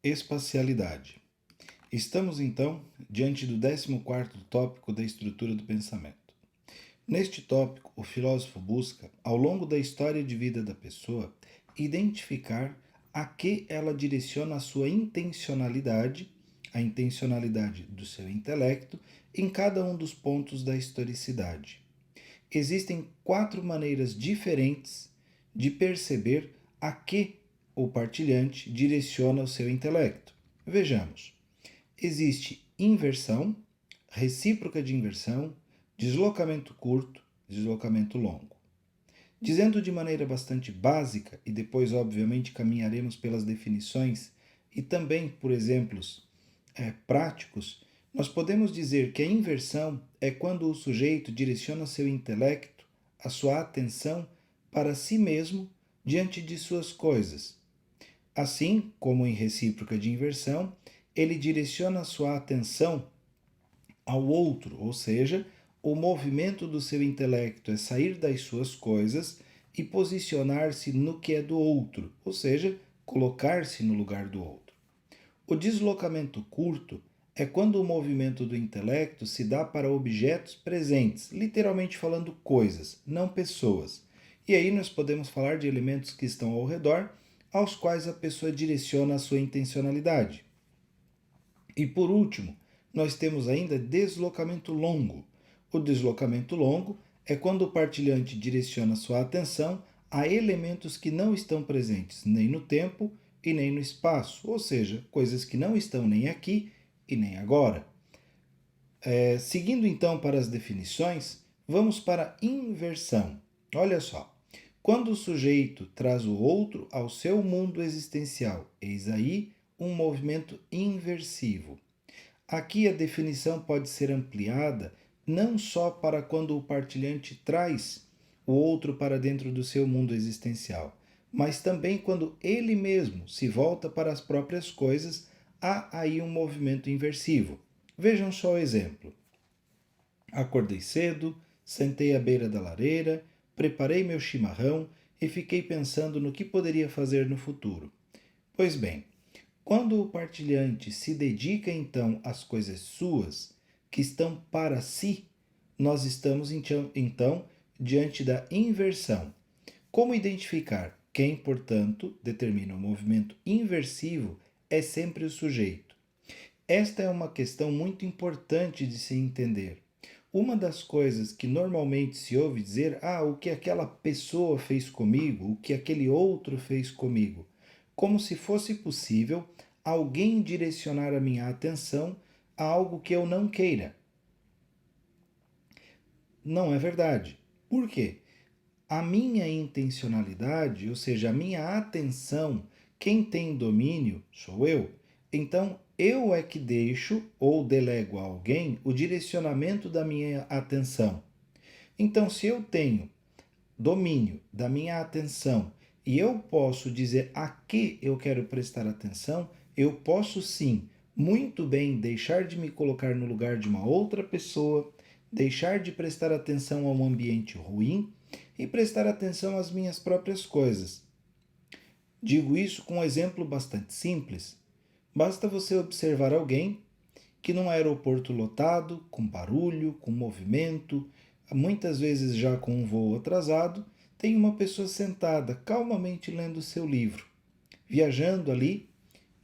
Espacialidade. Estamos, então, diante do 14º tópico da estrutura do pensamento. Neste tópico, o filósofo busca, ao longo da história de vida da pessoa, identificar a que ela direciona a sua intencionalidade, a intencionalidade do seu intelecto, em cada um dos pontos da historicidade. Existem 4 maneiras diferentes de perceber a que o partilhante direciona o seu intelecto. Vejamos. Existe inversão, recíproca de inversão, deslocamento curto, deslocamento longo. Dizendo de maneira bastante básica, e depois, obviamente, caminharemos pelas definições e também por exemplos práticos, nós podemos dizer que a inversão é quando o sujeito direciona seu intelecto, a sua atenção, para si mesmo diante de suas coisas. Assim como em recíproca de inversão, ele direciona sua atenção ao outro, ou seja, o movimento do seu intelecto é sair das suas coisas e posicionar-se no que é do outro, ou seja, colocar-se no lugar do outro. O deslocamento curto é quando o movimento do intelecto se dá para objetos presentes, literalmente falando coisas, não pessoas. E aí nós podemos falar de elementos que estão ao redor, aos quais a pessoa direciona a sua intencionalidade. E por último, nós temos ainda deslocamento longo. O deslocamento longo é quando o partilhante direciona sua atenção a elementos que não estão presentes nem no tempo e nem no espaço, ou seja, coisas que não estão nem aqui e nem agora. Seguindo então para as definições, vamos para a inversão. Olha só, quando o sujeito traz o outro ao seu mundo existencial, eis aí um movimento inversivo. Aqui a definição pode ser ampliada não só para quando o partilhante traz o outro para dentro do seu mundo existencial, mas também quando ele mesmo se volta para as próprias coisas, há aí um movimento inversivo. Vejam só o exemplo. Acordei cedo, sentei à beira da lareira, preparei meu chimarrão e fiquei pensando no que poderia fazer no futuro. Pois bem, quando o partilhante se dedica então às coisas suas, que estão para si, nós estamos então diante da inversão. Como identificar? Quem, portanto, determina o movimento inversivo é sempre o sujeito. Esta é uma questão muito importante de se entender. Uma das coisas que normalmente se ouve dizer, o que aquela pessoa fez comigo, o que aquele outro fez comigo, como se fosse possível alguém direcionar a minha atenção a algo que eu não queira. Não é verdade. Por quê? A minha intencionalidade, ou seja, a minha atenção, quem tem domínio sou eu. Então, eu é que deixo ou delego a alguém o direcionamento da minha atenção. Então, se eu tenho domínio da minha atenção e eu posso dizer a que eu quero prestar atenção, eu posso sim, muito bem, deixar de me colocar no lugar de uma outra pessoa, deixar de prestar atenção a um ambiente ruim e prestar atenção às minhas próprias coisas. Digo isso com um exemplo bastante simples. Basta você observar alguém que num aeroporto lotado, com barulho, com movimento, muitas vezes já com um voo atrasado, tem uma pessoa sentada calmamente lendo seu livro, viajando ali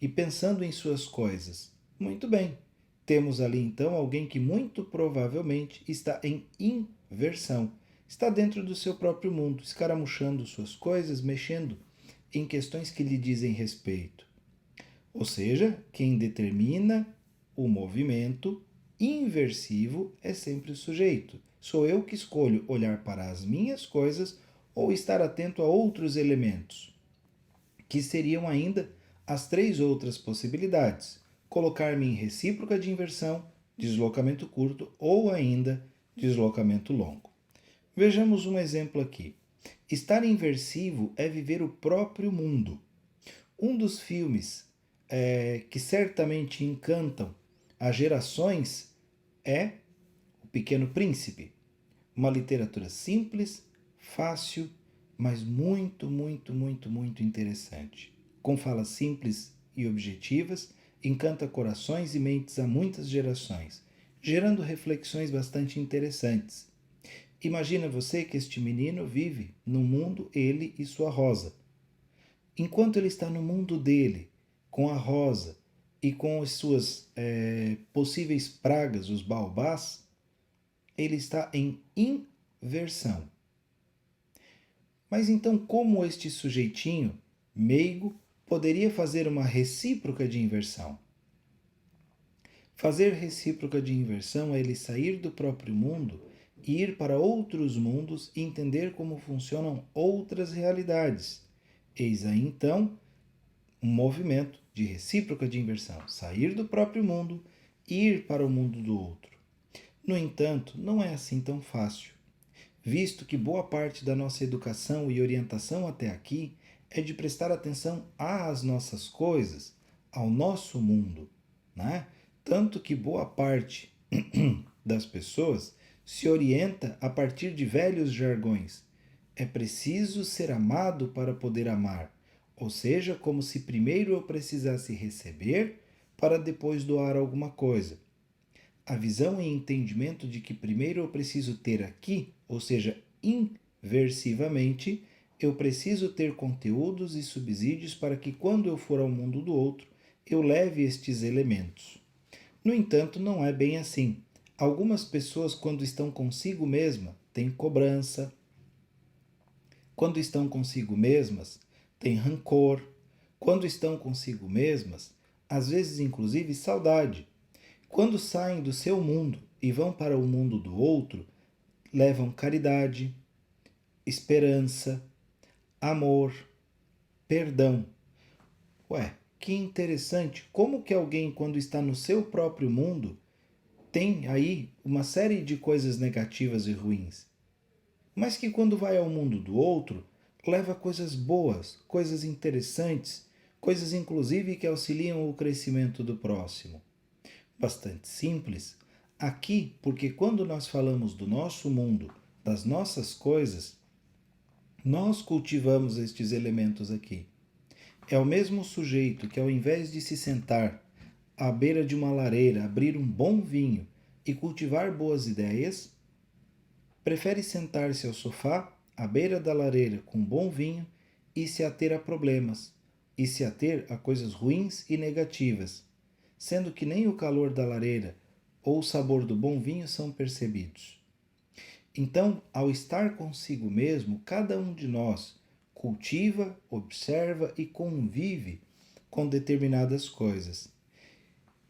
e pensando em suas coisas. Muito bem, temos ali então alguém que muito provavelmente está em inversão, está dentro do seu próprio mundo, escaramuchando suas coisas, mexendo em questões que lhe dizem respeito. Ou seja, quem determina o movimento inversivo é sempre o sujeito. Sou eu que escolho olhar para as minhas coisas ou estar atento a outros elementos, que seriam ainda as 3 outras possibilidades: colocar-me em recíproca de inversão, deslocamento curto ou ainda deslocamento longo. Vejamos um exemplo aqui. Estar inversivo é viver o próprio mundo. Um dos filmes que certamente encantam as gerações é O Pequeno Príncipe. Uma literatura simples, fácil, mas muito interessante. Com fala simples e objetivas, encanta corações e mentes a muitas gerações, gerando reflexões bastante interessantes. Imagina você que este menino vive no mundo, ele e sua rosa. Enquanto ele está no mundo dele, com a rosa e com as suas possíveis pragas, os baobás, ele está em inversão. Mas então, como este sujeitinho meigo poderia fazer uma recíproca de inversão? Fazer recíproca de inversão é ele sair do próprio mundo e ir para outros mundos e entender como funcionam outras realidades. Eis aí então um movimento de recíproca de inversão, sair do próprio mundo e ir para o mundo do outro. No entanto, não é assim tão fácil, visto que boa parte da nossa educação e orientação até aqui é de prestar atenção às nossas coisas, ao nosso mundo, né? Tanto que boa parte das pessoas se orienta a partir de velhos jargões. É preciso ser amado para poder amar, ou seja, como se primeiro eu precisasse receber para depois doar alguma coisa. A visão e entendimento de que primeiro eu preciso ter aqui, ou seja, inversivamente, eu preciso ter conteúdos e subsídios para que quando eu for ao mundo do outro, eu leve estes elementos. No entanto, não é bem assim. Algumas pessoas, quando estão consigo mesma, têm cobrança. Quando estão consigo mesmas, têm rancor. Quando estão consigo mesmas, às vezes inclusive saudade. Quando saem do seu mundo e vão para o mundo do outro, levam caridade, esperança, amor, perdão. Ué, que interessante! Como que alguém, quando está no seu próprio mundo, tem aí uma série de coisas negativas e ruins, mas que quando vai ao mundo do outro, leva coisas boas, coisas interessantes, coisas inclusive que auxiliam o crescimento do próximo. Bastante simples. Aqui, porque quando nós falamos do nosso mundo, das nossas coisas, nós cultivamos estes elementos aqui. É o mesmo sujeito que, ao invés de se sentar à beira de uma lareira, abrir um bom vinho e cultivar boas ideias, prefere sentar-se ao sofá, à beira da lareira, com bom vinho e se ater a problemas, e se ater a coisas ruins e negativas, sendo que nem o calor da lareira ou o sabor do bom vinho são percebidos. Então, ao estar consigo mesmo, cada um de nós cultiva, observa e convive com determinadas coisas.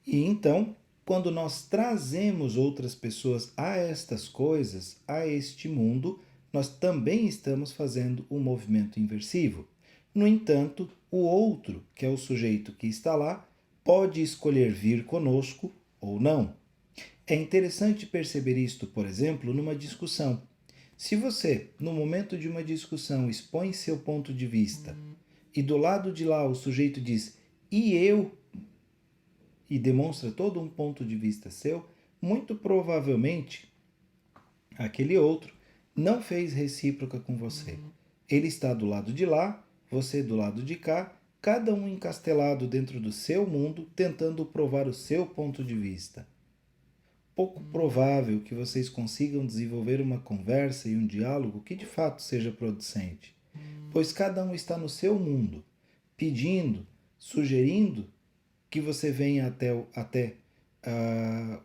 E então, quando nós trazemos outras pessoas a estas coisas, a este mundo, nós também estamos fazendo um movimento inversivo. No entanto, o outro, que é o sujeito que está lá, pode escolher vir conosco ou não. É interessante perceber isto, por exemplo, numa discussão. Se você, no momento de uma discussão, expõe seu ponto de vista e do lado de lá o sujeito diz e eu, e demonstra todo um ponto de vista seu, muito provavelmente aquele outro não fez recíproca com você. Ele está do lado de lá, você do lado de cá, cada um encastelado dentro do seu mundo, tentando provar o seu ponto de vista. Pouco provável que vocês consigam desenvolver uma conversa e um diálogo que de fato seja producente, pois cada um está no seu mundo, pedindo, sugerindo que você venha até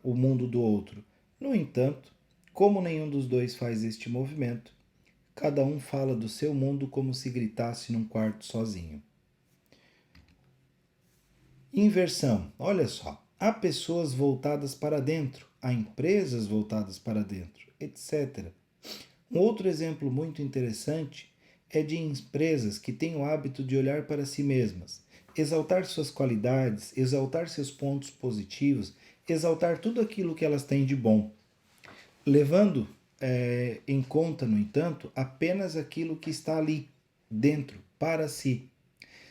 o mundo do outro. No entanto, como nenhum dos dois faz este movimento, cada um fala do seu mundo como se gritasse num quarto sozinho. Inversão. Olha só. Há pessoas voltadas para dentro, há empresas voltadas para dentro, etc. Um outro exemplo muito interessante é de empresas que têm o hábito de olhar para si mesmas, exaltar suas qualidades, exaltar seus pontos positivos, exaltar tudo aquilo que elas têm de bom, levando em conta, no entanto, apenas aquilo que está ali, dentro, para si.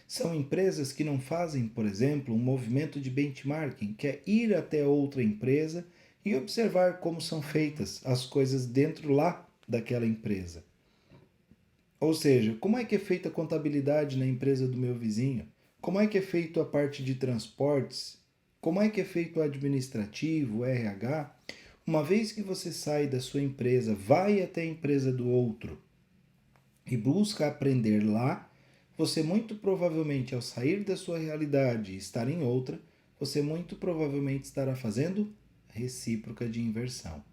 São empresas que não fazem, por exemplo, um movimento de benchmarking, que é ir até outra empresa e observar como são feitas as coisas dentro lá daquela empresa. Ou seja, como é que é feita a contabilidade na empresa do meu vizinho? Como é que é feito a parte de transportes? Como é que é feito o administrativo, o RH? Uma vez que você sai da sua empresa, vai até a empresa do outro e busca aprender lá, você muito provavelmente, ao sair da sua realidade e estar em outra, você muito provavelmente estará fazendo recíproca de inversão.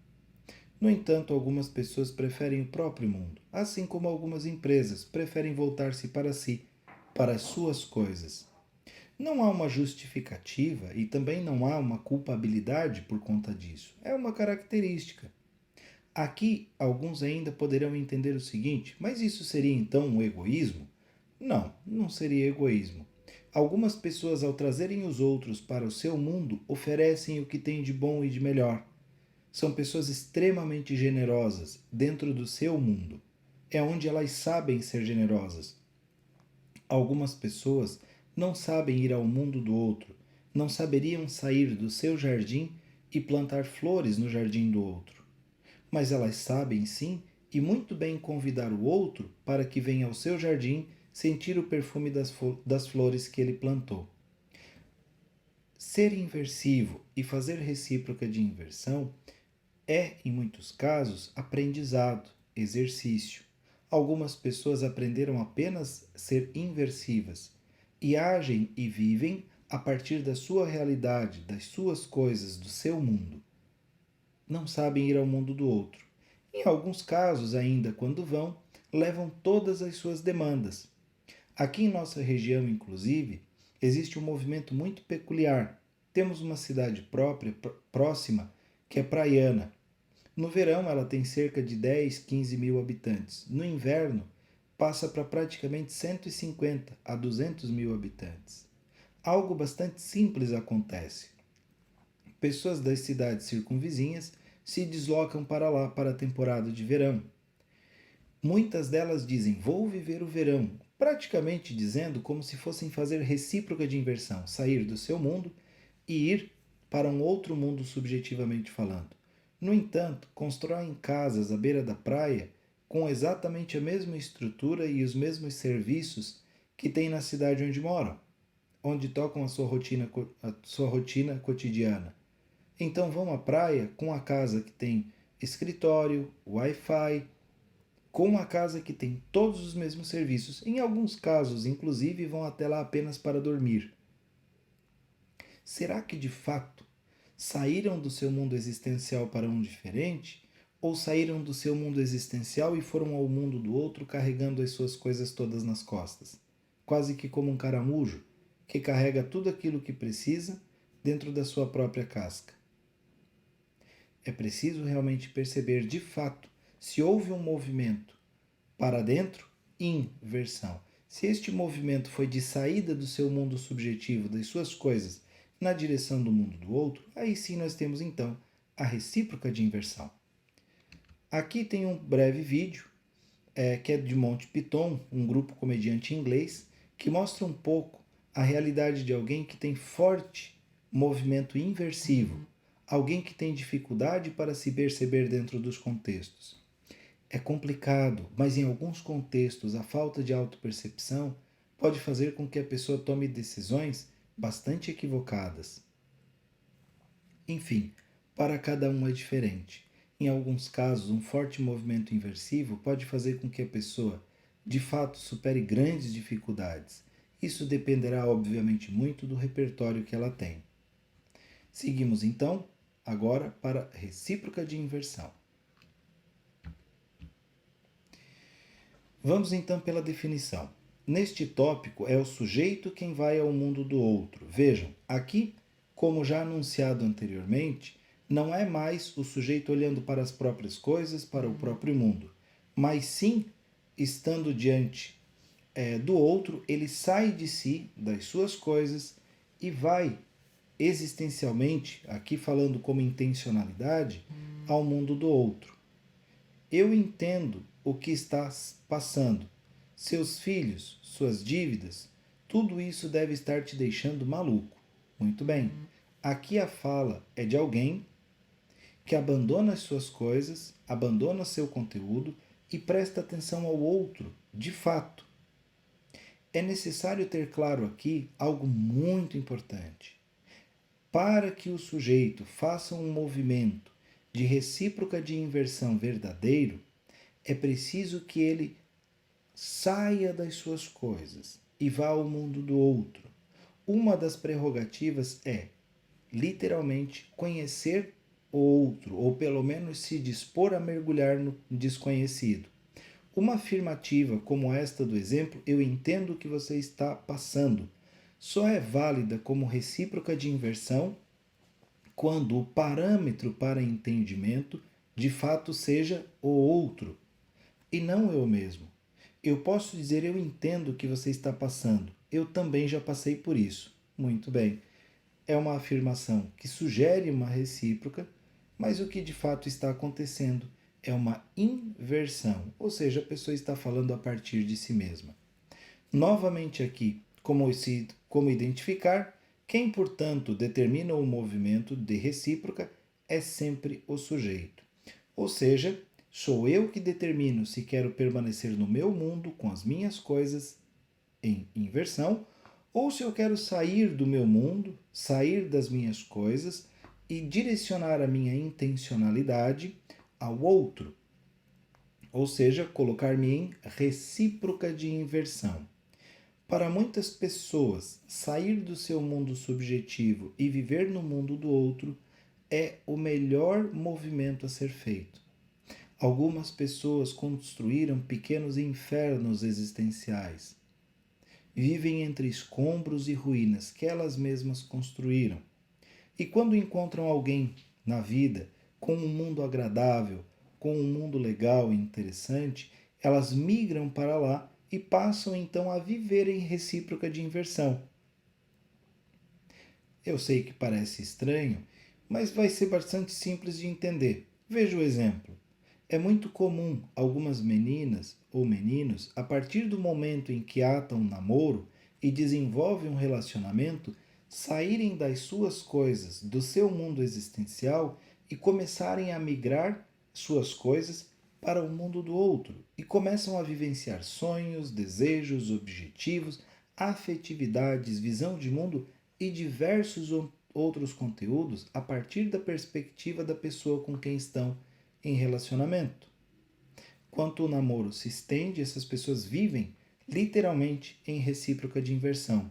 No entanto, algumas pessoas preferem o próprio mundo, assim como algumas empresas preferem voltar-se para si, para as suas coisas. Não há uma justificativa e também não há uma culpabilidade por conta disso. É uma característica. Aqui, alguns ainda poderão entender o seguinte: mas isso seria então um egoísmo? Não, não seria egoísmo. Algumas pessoas, ao trazerem os outros para o seu mundo, oferecem o que tem de bom e de melhor. São pessoas extremamente generosas dentro do seu mundo. É onde elas sabem ser generosas. Algumas pessoas não sabem ir ao mundo do outro, não saberiam sair do seu jardim e plantar flores no jardim do outro. Mas elas sabem sim e muito bem convidar o outro para que venha ao seu jardim sentir o perfume das flores que ele plantou. Ser inversivo e fazer recíproca de inversão é, em muitos casos, aprendizado, exercício. Algumas pessoas aprenderam apenas a ser inversivas e agem e vivem a partir da sua realidade, das suas coisas, do seu mundo. Não sabem ir ao mundo do outro. Em alguns casos, ainda quando vão, levam todas as suas demandas. Aqui em nossa região, inclusive, existe um movimento muito peculiar. Temos uma cidade própria, próxima, que é Praiana. No verão, ela tem cerca de 10, 15 mil habitantes. No inverno, passa para praticamente 150 a 200 mil habitantes. Algo bastante simples acontece. Pessoas das cidades circunvizinhas se deslocam para lá para a temporada de verão. Muitas delas dizem: vou viver o verão, praticamente dizendo como se fossem fazer recíproca de inversão, sair do seu mundo e ir para um outro mundo subjetivamente falando. No entanto, constroem casas à beira da praia com exatamente a mesma estrutura e os mesmos serviços que têm na cidade onde moram, onde tocam a sua rotina cotidiana. Então vão à praia com a casa que tem escritório, Wi-Fi, com uma casa que tem todos os mesmos serviços. Em alguns casos, inclusive, vão até lá apenas para dormir. Será que de fato saíram do seu mundo existencial para um diferente? Ou saíram do seu mundo existencial e foram ao mundo do outro carregando as suas coisas todas nas costas? Quase que como um caramujo que carrega tudo aquilo que precisa dentro da sua própria casca. É preciso realmente perceber de fato se houve um movimento para dentro, inversão. Se este movimento foi de saída do seu mundo subjetivo, das suas coisas, na direção do mundo do outro, aí sim nós temos então a recíproca de inversão. Aqui tem um breve vídeo que é de Monty Python, um grupo comediante inglês, que mostra um pouco a realidade de alguém que tem forte movimento inversivo, alguém que tem dificuldade para se perceber dentro dos contextos. É complicado, mas em alguns contextos a falta de autopercepção pode fazer com que a pessoa tome decisões bastante equivocadas. Enfim, para cada um é diferente. Em alguns casos, um forte movimento inversivo pode fazer com que a pessoa, de fato, supere grandes dificuldades. Isso dependerá, obviamente, muito do repertório que ela tem. Seguimos então, agora, para a recíproca de inversão. Vamos então pela definição. Neste tópico é o sujeito quem vai ao mundo do outro. Vejam, aqui, como já anunciado anteriormente, não é mais o sujeito olhando para as próprias coisas, para o próprio mundo, mas sim, estando diante do outro, ele sai de si, das suas coisas, e vai existencialmente, aqui falando como intencionalidade, ao mundo do outro. Eu entendo o que está passando. Seus filhos, suas dívidas, tudo isso deve estar te deixando maluco. Muito bem. Aqui a fala é de alguém que abandona as suas coisas, abandona seu conteúdo e presta atenção ao outro, de fato. É necessário ter claro aqui algo muito importante. Para que o sujeito faça um movimento de recíproca de inversão verdadeiro, é preciso que ele saia das suas coisas e vá ao mundo do outro. Uma das prerrogativas é, literalmente, conhecer o outro, ou pelo menos se dispor a mergulhar no desconhecido. Uma afirmativa como esta do exemplo, eu entendo o que você está passando, só é válida como recíproca de inversão quando o parâmetro para entendimento de fato seja o outro e não eu mesmo. Eu posso dizer eu entendo o que você está passando. Eu também já passei por isso. Muito bem. É uma afirmação que sugere uma recíproca, mas o que de fato está acontecendo é uma inversão, ou seja, a pessoa está falando a partir de si mesma. Novamente aqui, como identificar, quem, portanto, determina o movimento de recíproca é sempre o sujeito. Ou seja, sou eu que determino se quero permanecer no meu mundo com as minhas coisas em inversão ou se eu quero sair do meu mundo, sair das minhas coisas e direcionar a minha intencionalidade ao outro. Ou seja, colocar-me em recíproca de inversão. Para muitas pessoas, sair do seu mundo subjetivo e viver no mundo do outro é o melhor movimento a ser feito. Algumas pessoas construíram pequenos infernos existenciais. Vivem entre escombros e ruínas que elas mesmas construíram. E quando encontram alguém na vida com um mundo agradável, com um mundo legal e interessante, elas migram para lá e passam então a viver em recíproca de inversão. Eu sei que parece estranho, mas vai ser bastante simples de entender. Veja o exemplo. É muito comum algumas meninas ou meninos, a partir do momento em que atam um namoro e desenvolvem um relacionamento, saírem das suas coisas, do seu mundo existencial e começarem a migrar suas coisas para o mundo do outro e começam a vivenciar sonhos, desejos, objetivos, afetividades, visão de mundo e diversos outros conteúdos a partir da perspectiva da pessoa com quem estão em relacionamento. Quanto o namoro se estende, essas pessoas vivem literalmente em recíproca de inversão.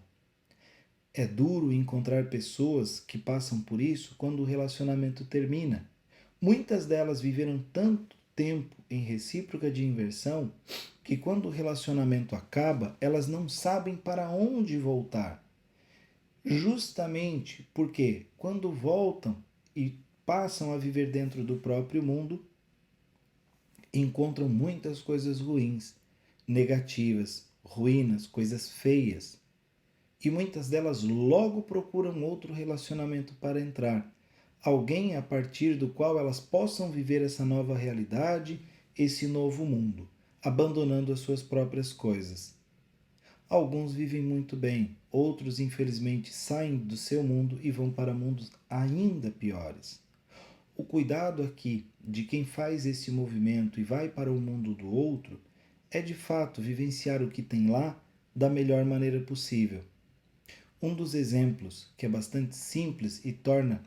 É duro encontrar pessoas que passam por isso quando o relacionamento termina. Muitas delas viveram tanto tempo em recíproca de inversão que quando o relacionamento acaba, elas não sabem para onde voltar. Justamente porque quando voltam e passam a viver dentro do próprio mundo, encontram muitas coisas ruins, negativas, ruínas, coisas feias. E muitas delas logo procuram outro relacionamento para entrar. Alguém a partir do qual elas possam viver essa nova realidade, esse novo mundo, abandonando as suas próprias coisas. Alguns vivem muito bem, outros infelizmente saem do seu mundo e vão para mundos ainda piores. O cuidado aqui de quem faz esse movimento e vai para o mundo do outro é de fato vivenciar o que tem lá da melhor maneira possível. Um dos exemplos que é bastante simples e torna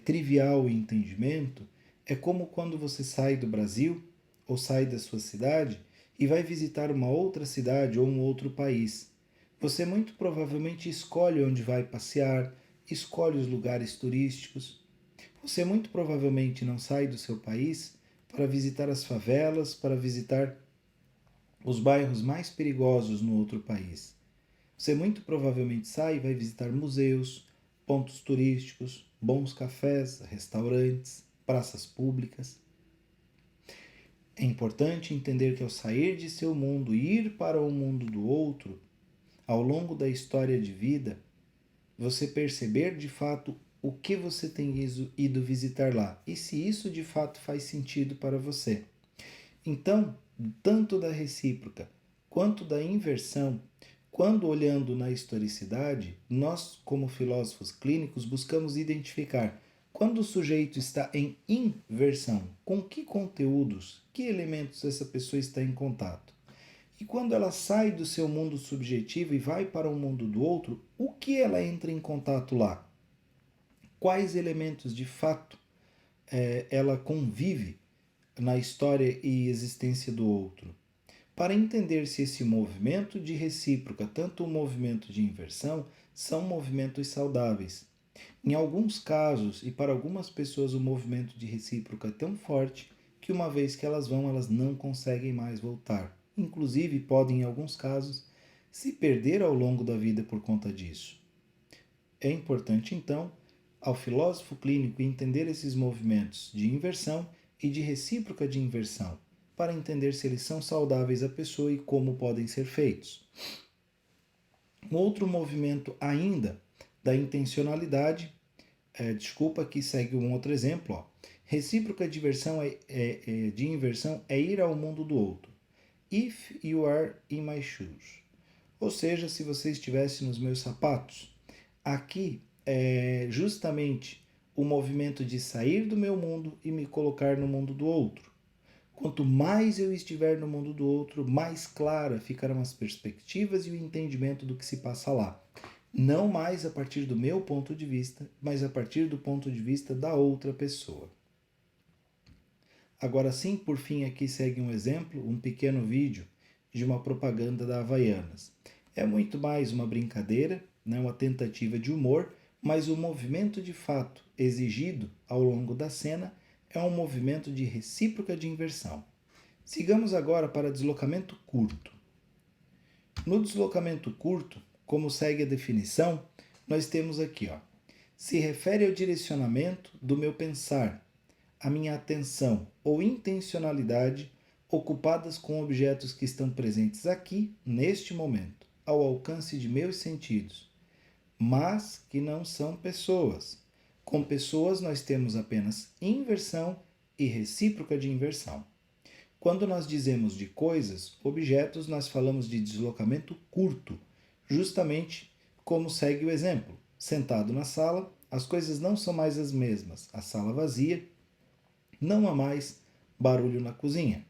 trivial o entendimento é como quando você sai do Brasil ou sai da sua cidade e vai visitar uma outra cidade ou um outro país. Você muito provavelmente escolhe onde vai passear, escolhe os lugares turísticos. Você muito provavelmente não sai do seu país para visitar as favelas, para visitar os bairros mais perigosos no outro país. Você muito provavelmente sai e vai visitar museus, pontos turísticos, bons cafés, restaurantes, praças públicas. É importante entender que ao sair de seu mundo e ir para o mundo do outro, ao longo da história de vida, você perceber de fato o que você tem ido visitar lá e se isso de fato faz sentido para você. Então, tanto da recíproca quanto da inversão, quando olhando na historicidade, nós, como filósofos clínicos, buscamos identificar quando o sujeito está em inversão, com que conteúdos, que elementos essa pessoa está em contato. E quando ela sai do seu mundo subjetivo e vai para o mundo do outro, o que ela entra em contato lá? Quais elementos de fato ela convive na história e existência do outro? Para entender se esse movimento de recíproca, tanto o movimento de inversão, são movimentos saudáveis. Em alguns casos, e para algumas pessoas, o movimento de recíproca é tão forte que uma vez que elas vão, elas não conseguem mais voltar. Inclusive, podem, em alguns casos, se perder ao longo da vida por conta disso. É importante, então, ao filósofo clínico entender esses movimentos de inversão e de recíproca de inversão, para entender se eles são saudáveis à pessoa e como podem ser feitos. Um outro movimento ainda da intencionalidade, aqui segue um outro exemplo. Ó. Recíproca de inversão é ir ao mundo do outro. If you are in my shoes. Ou seja, se você estivesse nos meus sapatos. Aqui é justamente o movimento de sair do meu mundo e me colocar no mundo do outro. Quanto mais eu estiver no mundo do outro, mais clara ficarão as perspectivas e o entendimento do que se passa lá. Não mais a partir do meu ponto de vista, mas a partir do ponto de vista da outra pessoa. Agora sim, por fim, aqui segue um exemplo, um pequeno vídeo de uma propaganda da Havaianas. É muito mais uma brincadeira, né, uma tentativa de humor, mas o movimento de fato exigido ao longo da cena é um movimento de recíproca de inversão. Sigamos agora para deslocamento curto. No deslocamento curto, como segue a definição, nós temos aqui, ó, se refere ao direcionamento do meu pensar, a minha atenção ou intencionalidade ocupadas com objetos que estão presentes aqui, neste momento, ao alcance de meus sentidos, mas que não são pessoas. Com pessoas nós temos apenas inversão e recíproca de inversão. Quando nós dizemos de coisas, objetos, nós falamos de deslocamento curto, justamente como segue o exemplo. Sentado na sala, as coisas não são mais as mesmas. A sala vazia, não há mais barulho na cozinha.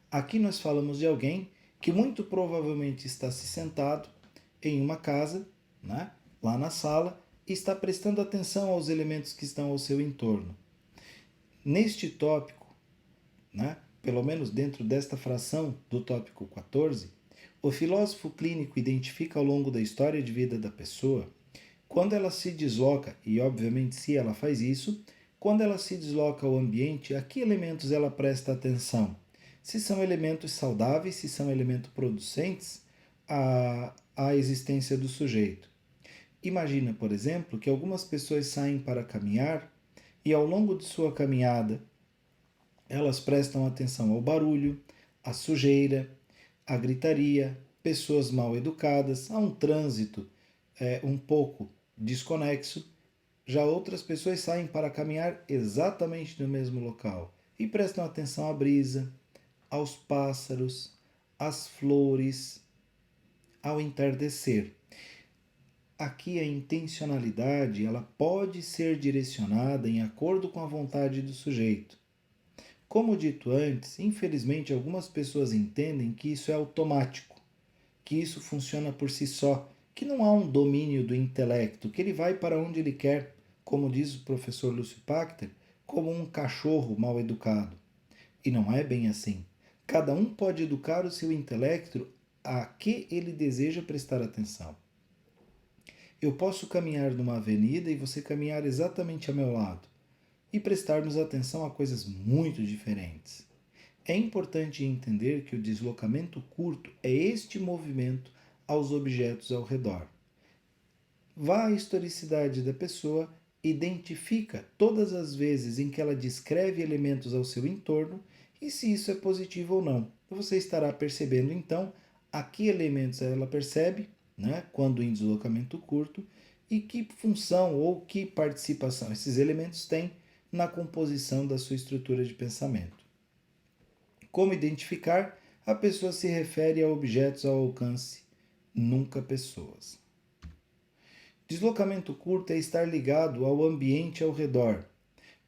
Aqui nós falamos de alguém que muito provavelmente está se sentado em uma casa, né, lá na sala, e está prestando atenção aos elementos que estão ao seu entorno. Neste tópico, né, pelo menos dentro desta fração do tópico 14, o filósofo clínico identifica ao longo da história de vida da pessoa, quando ela se desloca, e obviamente se ela faz isso, quando ela se desloca ao ambiente, a que elementos ela presta atenção? Se são elementos saudáveis, se são elementos producentes à existência do sujeito. Imagina, por exemplo, que algumas pessoas saem para caminhar e ao longo de sua caminhada elas prestam atenção ao barulho, à sujeira, à gritaria, pessoas mal educadas, a um trânsito um pouco desconexo. Já outras pessoas saem para caminhar exatamente no mesmo local e prestam atenção à brisa, aos pássaros, às flores, ao entardecer. Aqui a intencionalidade ela pode ser direcionada em acordo com a vontade do sujeito. Como dito antes, infelizmente algumas pessoas entendem que isso é automático, que isso funciona por si só, que não há um domínio do intelecto, que ele vai para onde ele quer, como diz o professor Lúcio Pachter, como um cachorro mal educado. E não é bem assim. Cada um pode educar o seu intelecto a que ele deseja prestar atenção. Eu posso caminhar numa avenida e você caminhar exatamente ao meu lado e prestarmos atenção a coisas muito diferentes. É importante entender que o deslocamento curto é este movimento aos objetos ao redor. Vá à historicidade da pessoa, identifica todas as vezes em que ela descreve elementos ao seu entorno e se isso é positivo ou não. Você estará percebendo então a que elementos ela percebe, né, quando em deslocamento curto, e que função ou que participação esses elementos têm na composição da sua estrutura de pensamento. Como identificar? A pessoa se refere a objetos ao alcance, nunca pessoas. Deslocamento curto é estar ligado ao ambiente ao redor.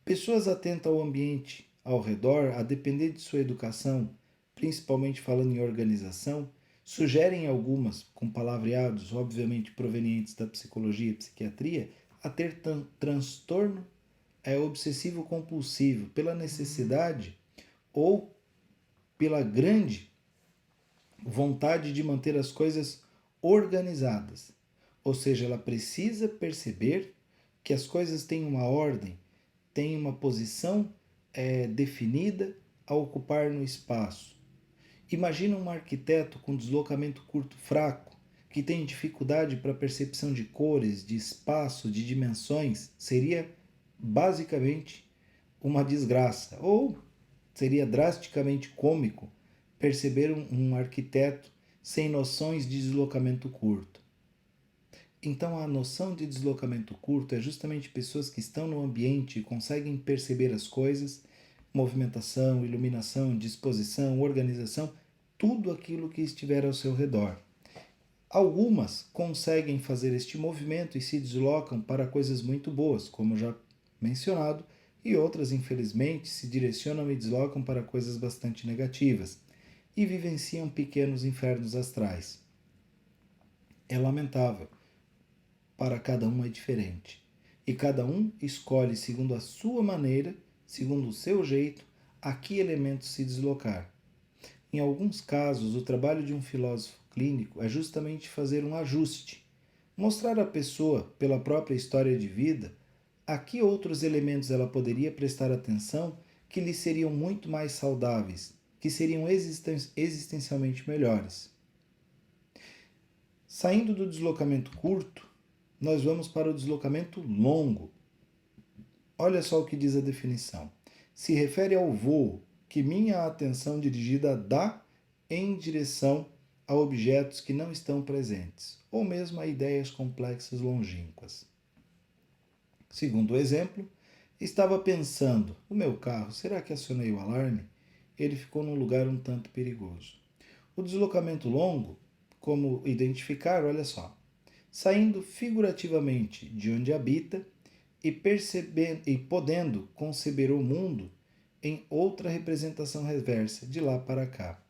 Pessoas atentas ao ambiente ao redor, a depender de sua educação, principalmente falando em organização, Sugerem algumas, com palavreados obviamente provenientes da psicologia e psiquiatria, a ter transtorno obsessivo compulsivo pela necessidade ou pela grande vontade de manter as coisas organizadas. Ou seja, ela precisa perceber que as coisas têm uma ordem, têm uma posição definida a ocupar no espaço. Imagina um arquiteto com deslocamento curto fraco, que tem dificuldade para a percepção de cores, de espaço, de dimensões. Seria basicamente uma desgraça. Ou seria drasticamente cômico perceber um arquiteto sem noções de deslocamento curto. Então, a noção de deslocamento curto é justamente pessoas que estão no ambiente e conseguem perceber as coisas, movimentação, iluminação, disposição, organização, tudo aquilo que estiver ao seu redor. Algumas conseguem fazer este movimento e se deslocam para coisas muito boas, como já mencionado, e outras, infelizmente, se direcionam e deslocam para coisas bastante negativas e vivenciam pequenos infernos astrais. É lamentável. Para cada um é diferente. E cada um escolhe, segundo a sua maneira, segundo o seu jeito, a que elementos se deslocar. Em alguns casos, o trabalho de um filósofo clínico é justamente fazer um ajuste, mostrar à pessoa, pela própria história de vida, a que outros elementos ela poderia prestar atenção que lhe seriam muito mais saudáveis, que seriam existencialmente melhores. Saindo do deslocamento curto, nós vamos para o deslocamento longo. Olha só o que diz a definição. Se refere ao voo que minha atenção dirigida dá em direção a objetos que não estão presentes, ou mesmo a ideias complexas longínquas. Segundo o exemplo, estava pensando, o meu carro, será que acionei o alarme? Ele ficou num lugar um tanto perigoso. O deslocamento longo, como identificar, olha só, saindo figurativamente de onde habita e percebendo e podendo conceber o mundo em outra representação reversa, de lá para cá.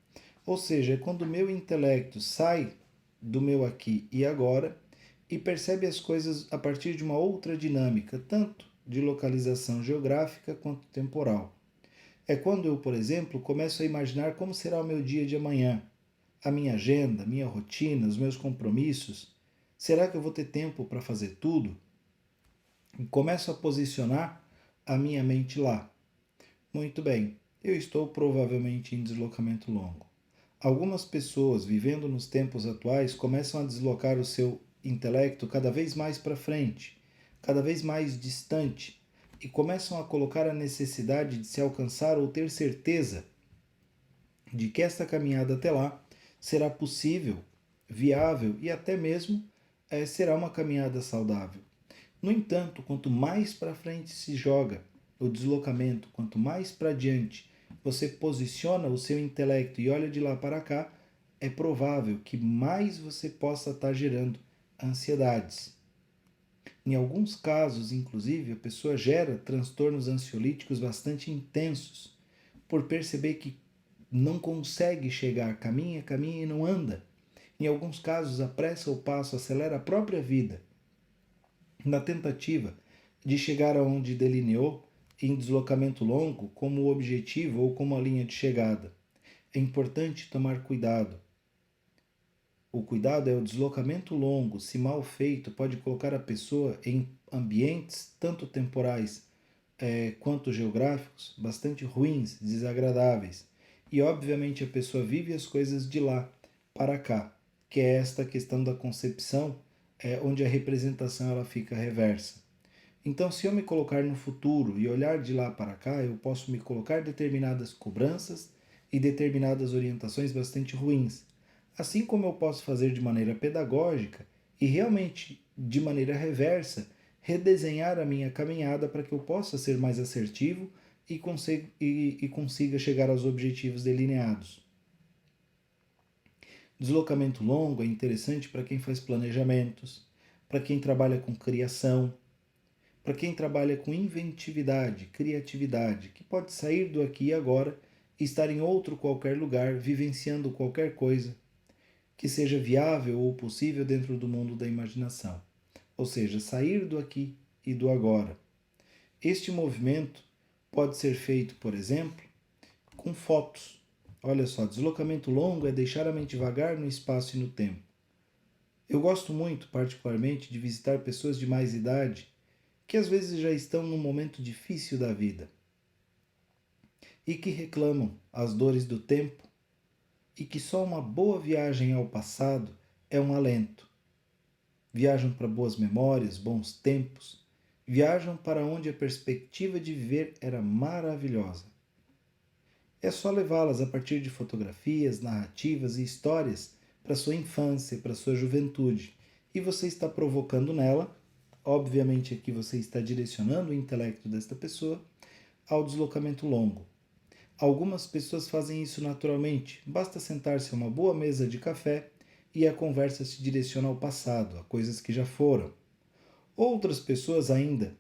Ou seja, é quando o meu intelecto sai do meu aqui e agora e percebe as coisas a partir de uma outra dinâmica, tanto de localização geográfica quanto temporal. É quando eu, por exemplo, começo a imaginar como será o meu dia de amanhã, a minha agenda, a minha rotina, os meus compromissos. Será que eu vou ter tempo para fazer tudo? E começo a posicionar a minha mente lá. Muito bem, eu estou provavelmente em deslocamento longo. Algumas pessoas, vivendo nos tempos atuais, começam a deslocar o seu intelecto cada vez mais para frente, cada vez mais distante, e começam a colocar a necessidade de se alcançar ou ter certeza de que esta caminhada até lá será possível, viável e até mesmo será uma caminhada saudável. No entanto, quanto mais para frente se joga o deslocamento, quanto mais para diante você posiciona o seu intelecto e olha de lá para cá, é provável que mais você possa estar gerando ansiedades. Em alguns casos, inclusive, a pessoa gera transtornos ansiolíticos bastante intensos por perceber que não consegue chegar, caminha e não anda. Em alguns casos, apressa o passo, acelera a própria vida, na tentativa de chegar aonde delineou em deslocamento longo como objetivo ou como a linha de chegada. É importante tomar cuidado. O cuidado é o deslocamento longo, se mal feito, pode colocar a pessoa em ambientes tanto temporais quanto geográficos bastante ruins, desagradáveis. E obviamente a pessoa vive as coisas de lá para cá, que é esta questão da concepção, onde a representação ela fica reversa. Então, se eu me colocar no futuro e olhar de lá para cá, eu posso me colocar determinadas cobranças e determinadas orientações bastante ruins. Assim como eu posso fazer de maneira pedagógica e realmente de maneira reversa, redesenhar a minha caminhada para que eu possa ser mais assertivo e consiga chegar aos objetivos delineados. Deslocamento longo é interessante para quem faz planejamentos, para quem trabalha com criação, para quem trabalha com inventividade, criatividade, que pode sair do aqui e agora e estar em outro qualquer lugar, vivenciando qualquer coisa. que seja viável ou possível dentro do mundo da imaginação, ou seja, sair do aqui e do agora. Este movimento pode ser feito, por exemplo, com fotos. Olha só, deslocamento longo é deixar a mente vagar no espaço e no tempo. Eu gosto muito, particularmente, de visitar pessoas de mais idade que às vezes já estão num momento difícil da vida e que reclamam as dores do tempo e que só uma boa viagem ao passado é um alento. Viajam para boas memórias, bons tempos, viajam para onde a perspectiva de viver era maravilhosa. É só levá-las a partir de fotografias, narrativas e histórias para sua infância, para sua juventude. E você está provocando nela, obviamente aqui você está direcionando o intelecto desta pessoa ao deslocamento longo. Algumas pessoas fazem isso naturalmente, basta sentar-se a uma boa mesa de café e a conversa se direciona ao passado, a coisas que já foram. Outras pessoas ainda,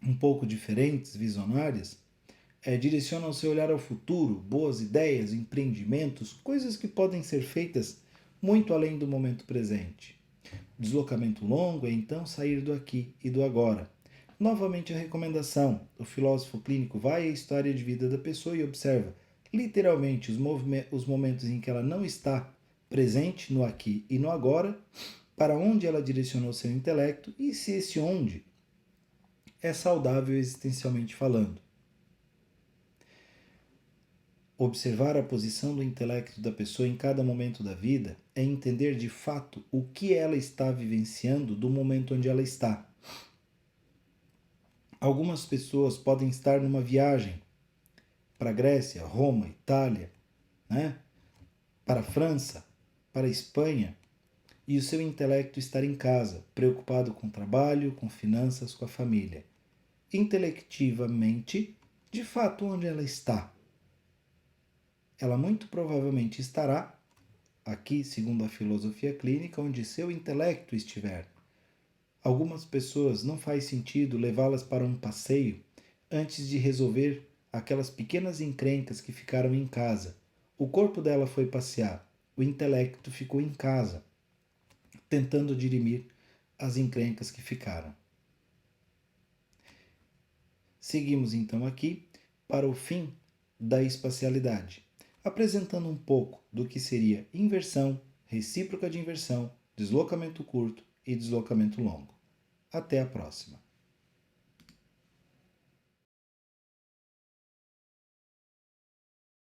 um pouco diferentes, visionárias, direcionam seu olhar ao futuro, boas ideias, empreendimentos, coisas que podem ser feitas muito além do momento presente. Deslocamento longo é então sair do aqui e do agora. Novamente a recomendação: o filósofo clínico vai à história de vida da pessoa e observa literalmente os momentos em que ela não está presente no aqui e no agora, para onde ela direcionou seu intelecto e se esse onde é saudável existencialmente falando. Observar a posição do intelecto da pessoa em cada momento da vida é entender de fato o que ela está vivenciando do momento onde ela está. Algumas pessoas podem estar numa viagem para a Grécia, Roma, Itália, né? Para a França, para a Espanha, e o seu intelecto estar em casa, preocupado com o trabalho, com finanças, com a família. Intelectivamente, de fato, onde ela está? Ela muito provavelmente estará aqui, segundo a filosofia clínica, onde seu intelecto estiver. Algumas pessoas não faz sentido levá-las para um passeio antes de resolver aquelas pequenas encrencas que ficaram em casa. O corpo dela foi passear, o intelecto ficou em casa, tentando dirimir as encrencas que ficaram. Seguimos então aqui para o fim da espacialidade, apresentando um pouco do que seria inversão, recíproca de inversão, deslocamento curto e deslocamento longo. Até a próxima!